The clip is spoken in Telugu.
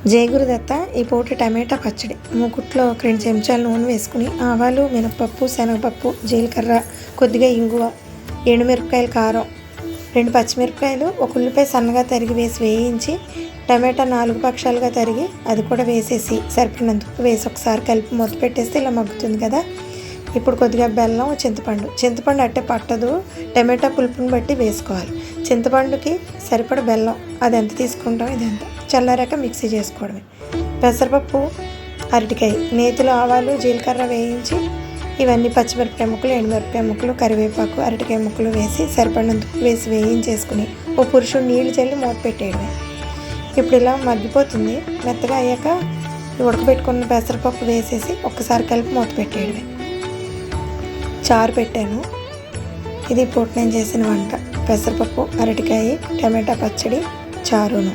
జై గురుదత్త. ఈ పూట టమాటా పచ్చడి. మూకుట్లో 2 చెంచాల నూనె వేసుకుని ఆవాలు, మినపప్పు, శనగపప్పు, జీలకర్ర, కొద్దిగా ఇంగువ, ఎండుమిరపకాయలు, కారం, 2 పచ్చిమిరపకాయలు, 1 ఉల్లిపాయ సన్నగా తరిగి వేసి వేయించి టమాటా 4 పక్షాలుగా తరిగి అది కూడా వేసేసి సరిపడినంత ఉప్పు వేసి ఒకసారి కలిపి మూత పెట్టేస్తే ఇలా మగ్గుతుంది కదా. ఇప్పుడు కొద్దిగా బెల్లం, చింతపండు అట్టే పట్టదు, టమాటా పులుపుని బట్టి వేసుకోవాలి. చింతపండుకి సరిపడ బెల్లం, అది ఎంత తీసుకుంటాం ఇది ఎంత, చల్లారాక మిక్సీ చేసుకోవడమే. పెసరపప్పు, అరటికాయ, నేతిలో ఆవాలు, జీలకర్ర వేయించి ఇవన్నీ పచ్చిమిరపకాయ ముక్కలు, ఎండుమిరపకాయ ముక్కలు, కరివేపాకు, అరటికాయ ముక్కలు వేసి సరిపడినంత వేసి వేయించేసుకుని ఓ పురుషుడు నీళ్లు చల్లి మూత పెట్టేయడమే. ఇప్పుడు ఇలా మగ్గిపోతుంది. మెత్తగా అయ్యాక ఉడకబెట్టుకున్న పెసరపప్పు వేసేసి ఒక్కసారి కలిపి మూత పెట్టేయడమే. చారు పెట్టాను. ఇది పూట నేను చేసిన వంట. పెసరపప్పు, అరటికాయ, టమాటా పచ్చడి, చారును.